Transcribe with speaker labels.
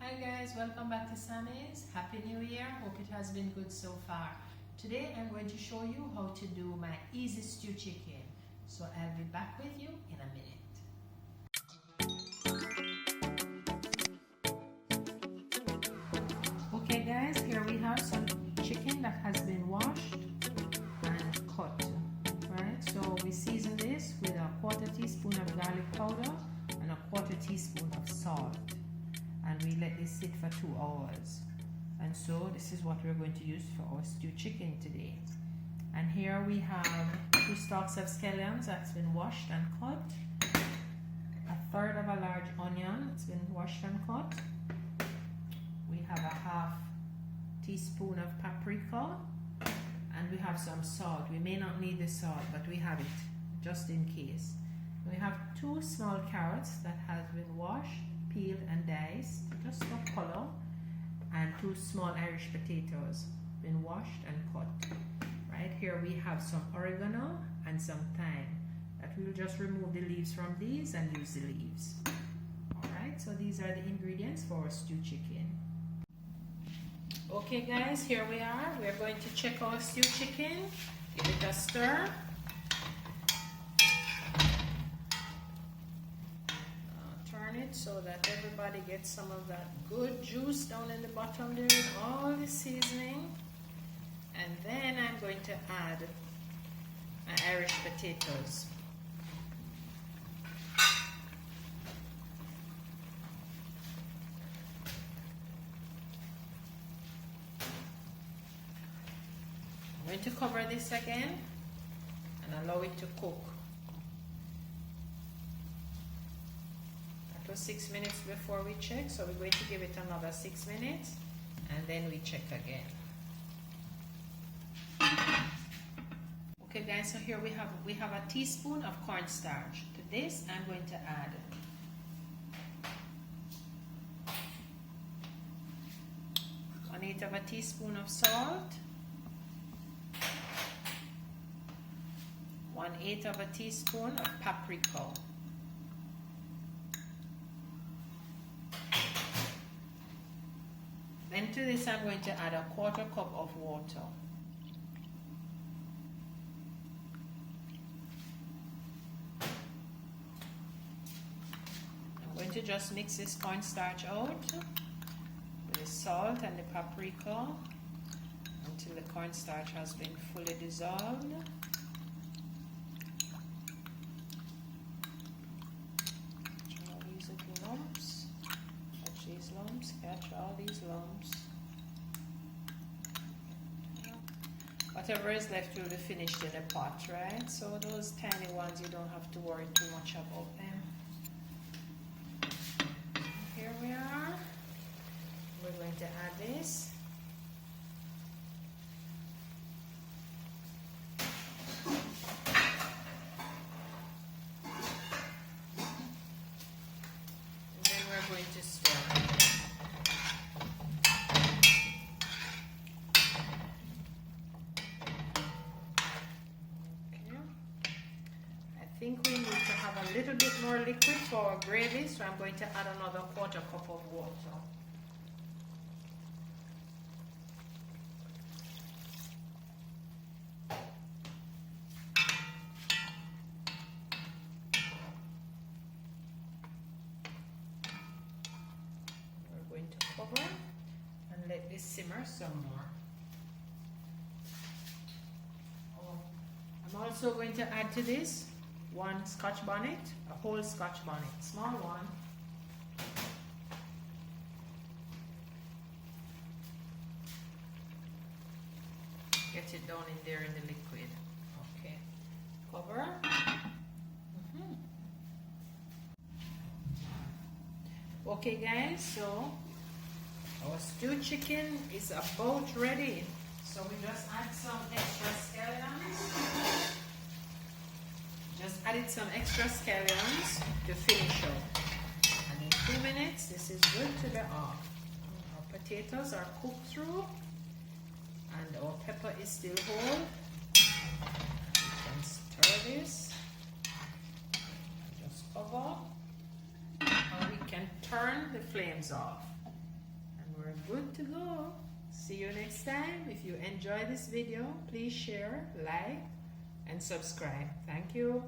Speaker 1: Hi guys, welcome back to Sammy's. Happy New Year. Hope it has been good so far. Today I'm going to show you how to do my easy stew chicken. So I'll be back with you in a minute. Okay guys, here we have some chicken that has been washed and cut. Right, so we season this with a quarter teaspoon of garlic powder and a quarter teaspoon of salt. And we let this sit for 2 hours. And so this is what we're going to use for our stew chicken today. And here we have 2 stalks of scallions that's been washed and cut, a third of a large onion that's been washed and cut. We have a half teaspoon of paprika, and we have some salt. We may not need the salt, but we have it just in case. We have 2 small carrots that has been washed, peeled and diced just for color, and 2 small Irish potatoes been washed and cut. Right here we have some oregano and some thyme that we'll just remove the leaves from these and use the leaves. Alright, so these are the ingredients for our stew chicken. Okay guys, here we are. We're going to check our stew chicken. Give it a stir. It so that everybody gets some of that good juice down in the bottom there with all the seasoning. And then I'm going to add my Irish potatoes. I'm going to cover this again and allow it to cook. It was 6 minutes before we check, so we're going to give it another 6 minutes and then we check again. Okay guys, so here we have a teaspoon of cornstarch. To this I'm going to add one-eighth of a teaspoon of salt, 1/8 of a teaspoon of paprika, then to this I'm going to add a 1/4 cup of water. I'm going to just mix this cornstarch out with the salt and the paprika until the cornstarch has been fully dissolved. Catch all these lumps. Whatever is left will be finished in the pot, right? So those tiny ones, you don't have to worry too much about them. Here we are. We're going to add this. And then we're going to stir. I think we need to have a little bit more liquid for our gravy, so I'm going to add another 1/4 cup of water. We're going to cover and let this simmer some more. I'm also going to add to this 1 Scotch bonnet, a whole Scotch bonnet, small one. Get it down in there in the liquid. Okay, cover. Okay guys, so our stew chicken is about ready. So we just add some extra scallions. Just added some extra scallions to finish up. And in 2 minutes, this is good to be off. Our potatoes are cooked through and our pepper is still whole. You can stir this. Just cover. And we can turn the flames off. we're good to go. See you next time. If you enjoy this video, please share, like, and subscribe. Thank you.